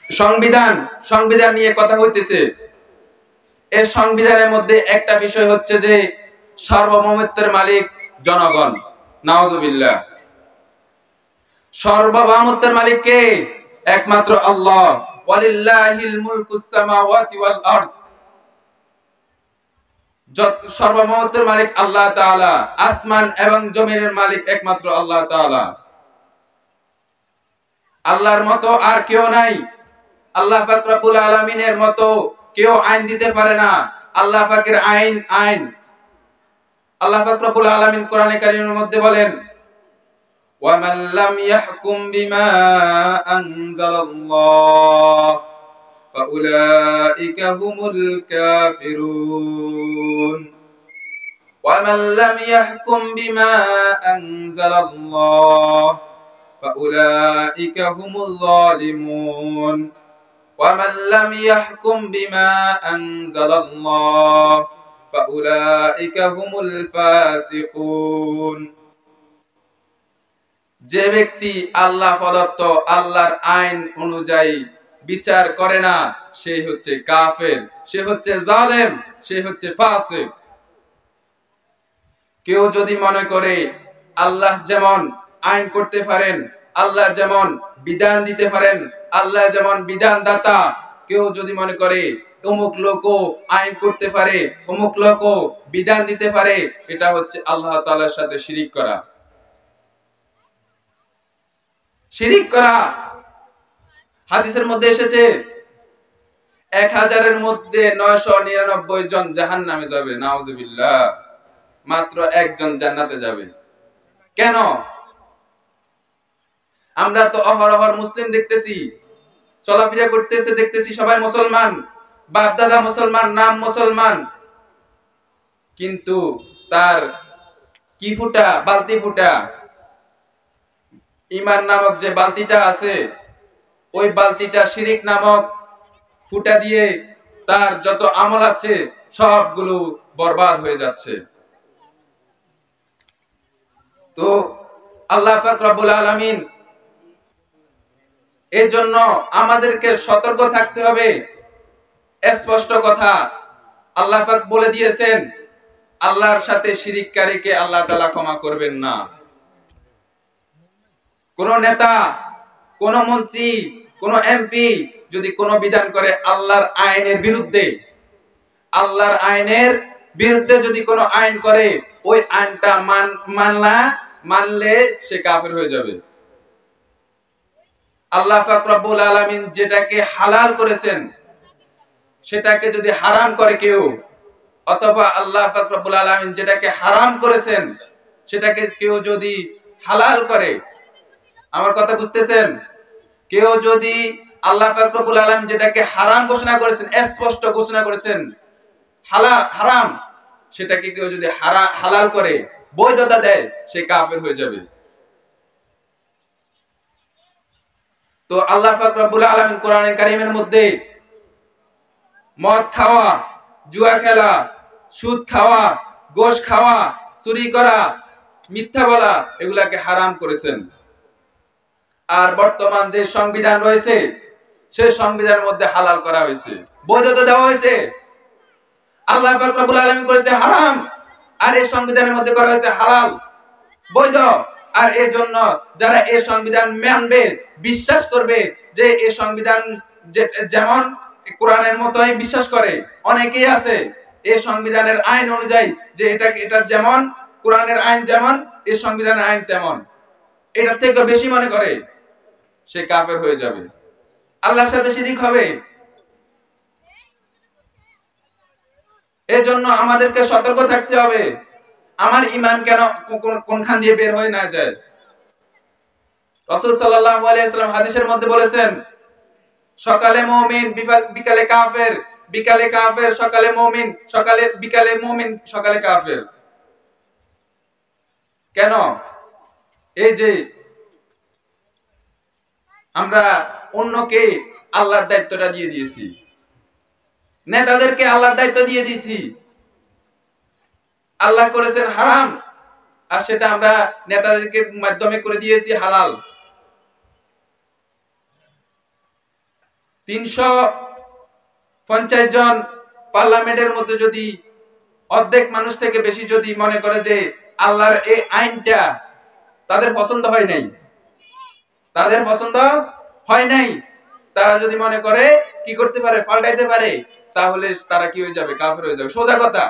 সংবিধান সংবিধান নিয়ে কথা হইতেছে। এই সংবিধানের মধ্যে একটা বিষয় হচ্ছে যে সার্বভৌমত্বের মালিক জনগণ। নাউযুবিল্লাহ। সার্বভৌমত্বের মালিক কে? একমাত্র আল্লাহ। ওয়ালিল্লাহিল মুলকুস সামাওয়াতি ওয়াল আরদ। সার্বভৌমত্বের মালিক আল্লাহ তাআলা। আসমান এবং জমিনের মালিক একমাত্র আল্লাহ তাআলা। আল্লাহর মতো আর কেউ নাই। আল্লাহ পাক রব্বুল আলামিনের মতো কেউ আইন দিতে পারে না। আল্লাহ পাকের আইন আইন। আল্লাহ পাক রব্বুল আলামিন কোরআনে কারীমের মধ্যে বলেন, ওয়া মান লাম ইয়াহকুম বিমা আনজালাল্লাহ ফাউলাইকা হুমুল কাফিরুন। ওয়া মান লাম ইয়াহকুম বিমা আনজালাল্লাহ ফাউলাইকা হুমুল যালিমুন। ومن لم يحكم بما أنزل الله فأولئك هم الفاسقون। যে ব্যক্তি আল্লাহ প্রদত্ত আল্লাহর আইন অনুযায়ী বিচার করে না, সে হচ্ছে কাফের, সে হচ্ছে জালেম, সে হচ্ছে ফাসিক। কেউ যদি মনে করে আল্লাহ যেমন আইন করতে পারেন, আল্লাহ যেমন বিধান দিতে পারেন, আল্লাহ যেমন বিধানদাতা, কেউ যদি মনে করে অমুক লোকও আইন করতে পারে, অমুক লোকও বিধান দিতে পারে, এটা হচ্ছে আল্লাহ তাআলার সাথে শিরিক করা। শিরিক করা। হাদিসের মধ্যে এসেছে 1000-এর মধ্যে 999 জন জাহান্নামে যাবে। নাউযুবিল্লাহ। মাত্র একজন জান্নাতে যাবে। কেন? আমরা তো অহরহর মুসলিম দেখতেছি, চলাফেরা করতেছে, দেখতেছি সবাই মুসলমান, বাপ দাদা মুসলমান, নাম মুসলমান, কিন্তু তার কি ফুটা, বালতি ফুটা, ঈমান নামক যে বালতিটা আছে, ওই বালতিটা শিরিক নামক ফুটা দিয়ে তার যত আমল আছে সবগুলো বরবাদ হয়ে যাচ্ছে। তো আল্লাহ পাক রব্বুল আলামিন এই জন্য আমাদেরকে সতর্ক থাকতে হবে। স্পষ্ট কথা আল্লাহ পাক বলে দিয়েছেন, আল্লাহর সাথে শিরিককারীকে আল্লাহ তাআলা ক্ষমা করবেন না। কোন নেতা, কোন মন্ত্রী, কোন এমপি যদি কোন বিধান করে আল্লাহর আইনের বিরুদ্ধে, আল্লাহর আইনের বিরুদ্ধে যদি কোন আইন করে, ওই আইনটা মানলে সে কাফের হয়ে যাবে। আল্লাহ পাক রব্বুল আলামিন যেটাকে হালাল করেছেন সেটাকে যদি হারাম করে কেউ, অথবা আল্লাহ পাক রব্বুল আলামিন যেটাকে হারাম করেছেন সেটাকে কেউ যদি হালাল করে, আমার কথা বুঝতেছেন? কেউ যদি আল্লাহ পাক রব্বুল আলামিন যেটাকে হারাম ঘোষণা করেছেন, স্পষ্ট ঘোষণা করেছেন হারাম, সেটাকে কেউ যদি হালাল করে, বৈধতা দেয়, সে কাফের হয়ে যাবে। তো আল্লাহ পাক রব্বুল আলামিন কোরআনে কারীমের মধ্যে মদ খাওয়া, জুয়া খেলা, সুদ খাওয়া, গোশ খাওয়া, চুরি করা, মিথ্যা বলা, এগুলাকে হারাম করেছেন। আর বর্তমান যে সংবিধান রয়েছে সেই সংবিধানের মধ্যে হালাল করা হয়েছে, বৈধতা দেওয়া হয়েছে। আল্লাহ পাক রব্বুল আলামিন করেছে হারাম, আর এই সংবিধানের মধ্যে করা হয়েছে হালাল, বৈধ। আর এই জন্য যারা এই সংবিধান মানবে, বিশ্বাস করবে যে এই সংবিধান যেমন কোরআনের মতোই বিশ্বাস করে, অনেকেই আছে এই সংবিধানের আইন অনুযায়ী যে এটা যেমন কোরআনের আইন যেমন, এই সংবিধানের আইন তেমন, এটার থেকে বেশি মনে করে, সে কাফের হয়ে যাবে, আল্লাহর সাথে শিরিক হবে। এজন্য আমাদেরকে সতর্ক থাকতে হবে। আমার ঈমান কেন কোনখান দিয়ে বের হয়ে না যায়। রাসূল সাল্লাল্লাহু আলাইহি ওয়াসাল্লাম হাদিসের মধ্যে বলেছেন, সকালে মুমিন বিকালে কাফের, বিকালে কাফের সকালে মুমিন, বিকালে মুমিন সকালে কাফের। কেন? এই যে আমরা অন্যকে আল্লাহর দায়িত্বটা দিয়ে দিয়েছি, নেতাদেরকে আল্লাহর দায়িত্ব দিয়ে দিয়েছি। আল্লাহ করেছেন হারাম, আর সেটা আমরা নেতাদেরকে মাধ্যমে করে দিয়েছি হালাল। 350 জন পার্লামেন্টের মধ্যে যদি অর্ধেক মানুষ থেকে বেশি যদি মনে করে যে আল্লাহর এই আইনটা তাদের পছন্দ হয় নাই, তাদের পছন্দ হয় নাই, তারা যদি মনে করে কি করতে পারে, পাল্টাইতে পারে, তাহলে তারা কি হয়ে যাবে, কাফের হয়ে যাবে। সোজা কথা,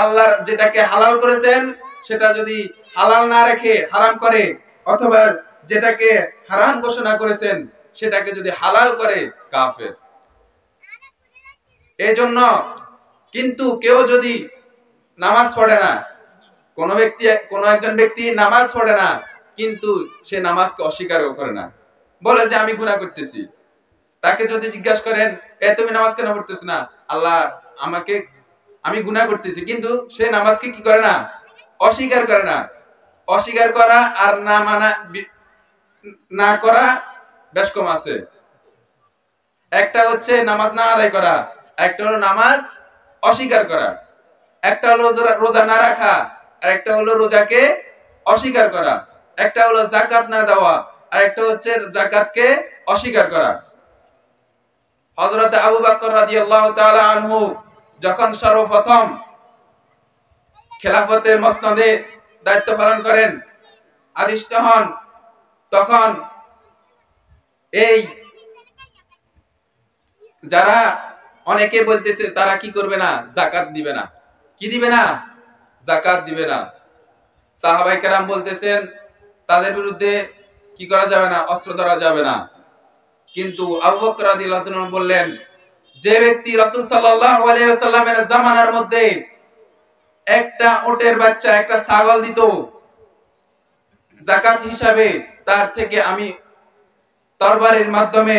আল্লাহর যেটাকে হালাল করেছেন সেটা যদি হালাল না রেখে হারাম করে, অথবা যেটাকে হারাম ঘোষণা করেছেন সেটাকে যদি হালাল করে, কাফের। এই জন্য কিন্তু কেউ যদি নামাজ পড়ে না, কোন একজন ব্যক্তি নামাজ পড়ে না, কিন্তু সে নামাজকে অস্বীকারও করে না, বলে যে আমি গুনাহ করতেছি। তাকে যদি জিজ্ঞাসা করেন, তুমি নামাজ কেন পড়তেছ না, আল্লাহ আমাকে, আমি গুনাহ করতেছি, কিন্তু সে নামাজকে কি করে না, অস্বীকার করে না। অস্বীকার করা আর না মানা, না করা বেশ কম আছে। একটা হচ্ছে নামাজ না আদায় করা, একটা হলো নামাজ অস্বীকার করা। একটা হলো রোজা না রাখা, আর একটা হলো রোজাকে অস্বীকার করা। একটা হলো যাকাত না দেওয়া, আর একটা হচ্ছে যাকাতকে অস্বীকার করা। হযরত আবু বকর রাদিয়াল্লাহু তাআলা আনহু যখন সর্বপ্রথম খেলাফতের মসনদে দায়িত্ব পালন করেন, আদিষ্ট হন, তখন এই যারা অনেকে বলতেছে তারা কি করবে না, যাকাত দিবে না। কি দিবে না? যাকাত দিবে না। সাহাবায়ে কেরাম বলতেছেন তাদের বিরুদ্ধে কি করা যাবে না, অস্ত্র ধরা যাবে না। কিন্তু আবু বকর রাদিয়াল্লাহু তাআলা বললেন, যে ব্যক্তি রাসূল সাল্লাল্লাহু আলাইহি ওয়াসাল্লামের জামানার মধ্যে একটা ওটের বাচ্চা, একটা ছাগল দিত যাকাত হিসাবে, তার থেকে আমি তরবারির মাধ্যমে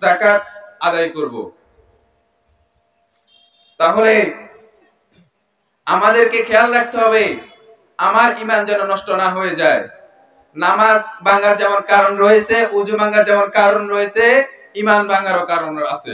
যাকাত আদায় করব। তাহলে আমাদেরকে খেয়াল রাখতে হবে আমার ঈমান যেন নষ্ট না হয়ে যায়। নামাজ ভাঙার যেমন কারণ রয়েছে, ওযু ভাঙার যেমন কারণ রয়েছে, ঈমান ভাঙারও কারণ আছে।